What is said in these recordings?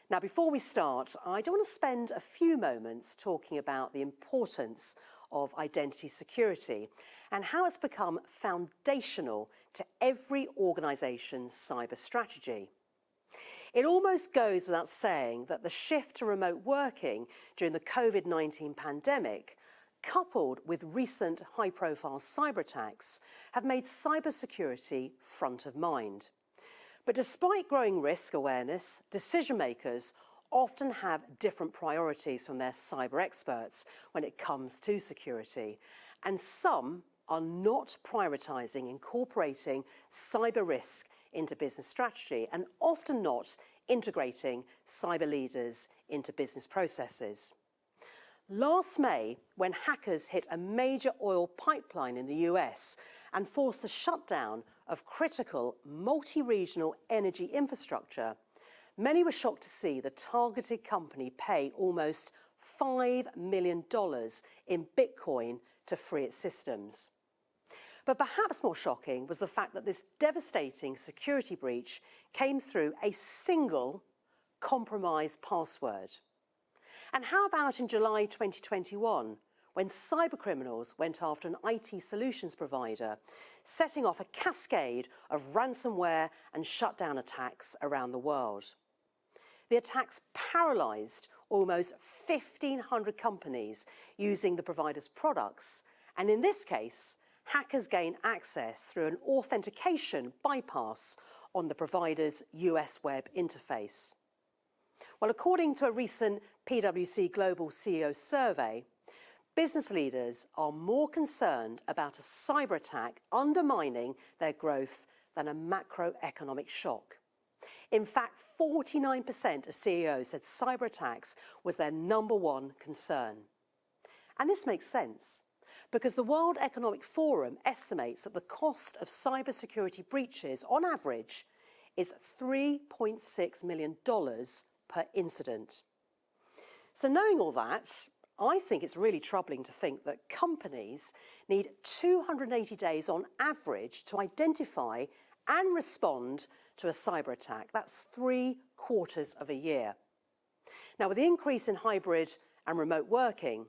Now, before we start, I do want to spend a few moments talking about the importance of identity security and how it's become foundational to every organisation's cyber strategy. It almost goes without saying that the shift to remote working during the COVID-19 pandemic, coupled with recent high-profile cyber attacks, have made cybersecurity front of mind. But despite growing risk awareness, decision makers often have different priorities from their cyber experts when it comes to security, and some are not prioritising incorporating cyber risk into business strategy and often not integrating cyber leaders into business processes. Last May, when hackers hit a major oil pipeline in the US and forced the shutdown of critical multi-regional energy infrastructure, many were shocked to see the targeted company pay almost $5 million in Bitcoin to free its systems. But perhaps more shocking was the fact that this devastating security breach came through a single compromised password. And how about in July 2021, when cybercriminals went after an IT solutions provider, setting off a cascade of ransomware and shutdown attacks around the world? The attacks paralysed almost 1,500 companies using the provider's products, and in this case, hackers gained access through an authentication bypass on the provider's US web interface. Well, according to a recent PwC Global CEO survey, business leaders are more concerned about a cyber attack undermining their growth than a macroeconomic shock. In fact, 49% of CEOs said cyber attacks was their number one concern. And this makes sense, because the World Economic Forum estimates that the cost of cybersecurity breaches, on average, is $3.6 million per incident. So knowing all that, I think it's really troubling to think that companies need 280 days on average to identify and respond to a cyber attack. That's 3/4 of a year. Now, with the increase in hybrid and remote working,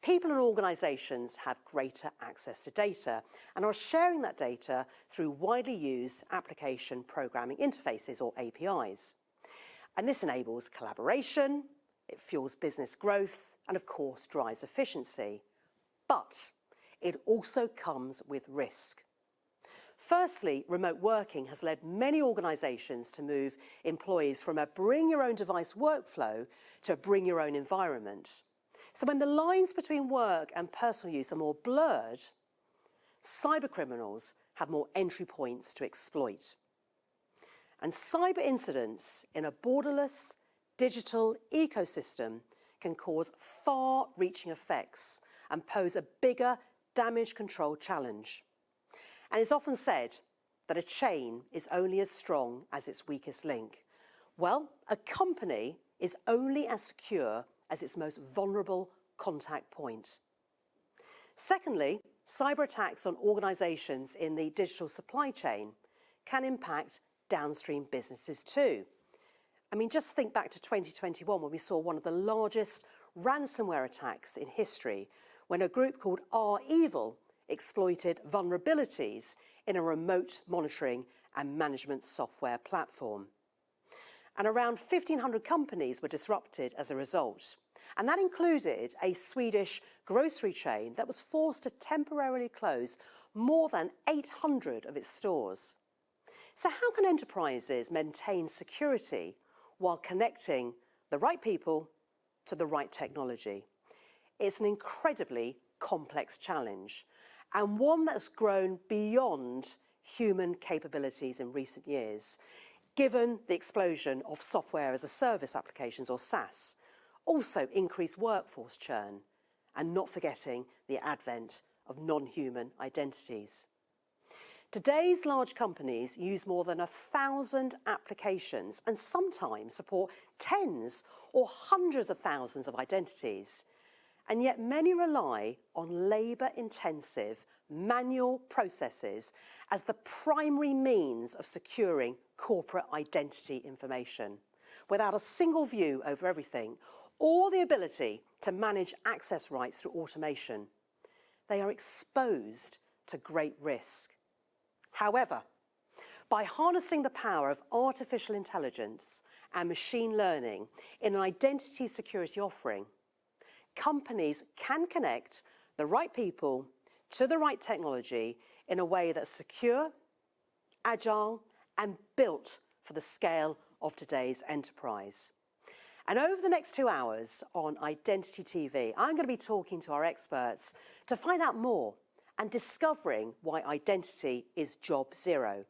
people and organisations have greater access to data and are sharing that data through widely used application programming interfaces, or APIs. And this enables collaboration, it fuels business growth, and of course drives efficiency. But it also comes with risk. Firstly, remote working has led many organisations to move employees from a bring-your-own-device workflow to a bring-your-own-environment. So when the lines between work and personal use are more blurred, cybercriminals have more entry points to exploit. And cyber incidents in a borderless digital ecosystem can cause far-reaching effects and pose a bigger damage control challenge. And it's often said that a chain is only as strong as its weakest link. Well, a company is only as secure as its most vulnerable contact point. Secondly, cyber attacks on organisations in the digital supply chain can impact downstream businesses too. I mean, just think back to 2021 when we saw one of the largest ransomware attacks in history, when a group called REvil exploited vulnerabilities in a remote monitoring and management software platform. And around 1,500 companies were disrupted as a result. And that included a Swedish grocery chain that was forced to temporarily close more than 800 of its stores. So how can enterprises maintain security while connecting the right people to the right technology? It's an incredibly complex challenge, and one that's grown beyond human capabilities in recent years, given the explosion of software as a service applications, or SaaS, also increased workforce churn, and not forgetting the advent of non-human identities. Today's large companies use more than 1,000 applications and sometimes support tens or hundreds of thousands of identities. And yet many rely on labour-intensive manual processes as the primary means of securing corporate identity information. without a single view over everything, or the ability to manage access rights through automation, they are exposed to great risk. However, by harnessing the power of artificial intelligence and machine learning in an identity security offering, companies can connect the right people to the right technology in a way that's secure, agile, and built for the scale of today's enterprise. And over the next 2 hours on Identity TV, I'm going to be talking to our experts to find out more and discovering why identity is job zero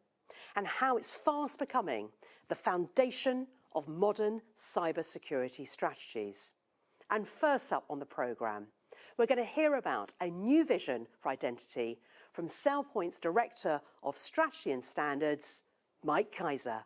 and how it's fast becoming the foundation of modern cybersecurity strategies. And first up on the programme, we're going to hear about a new vision for identity from SailPoint's Director of Strategy and Standards, Mike Kaiser.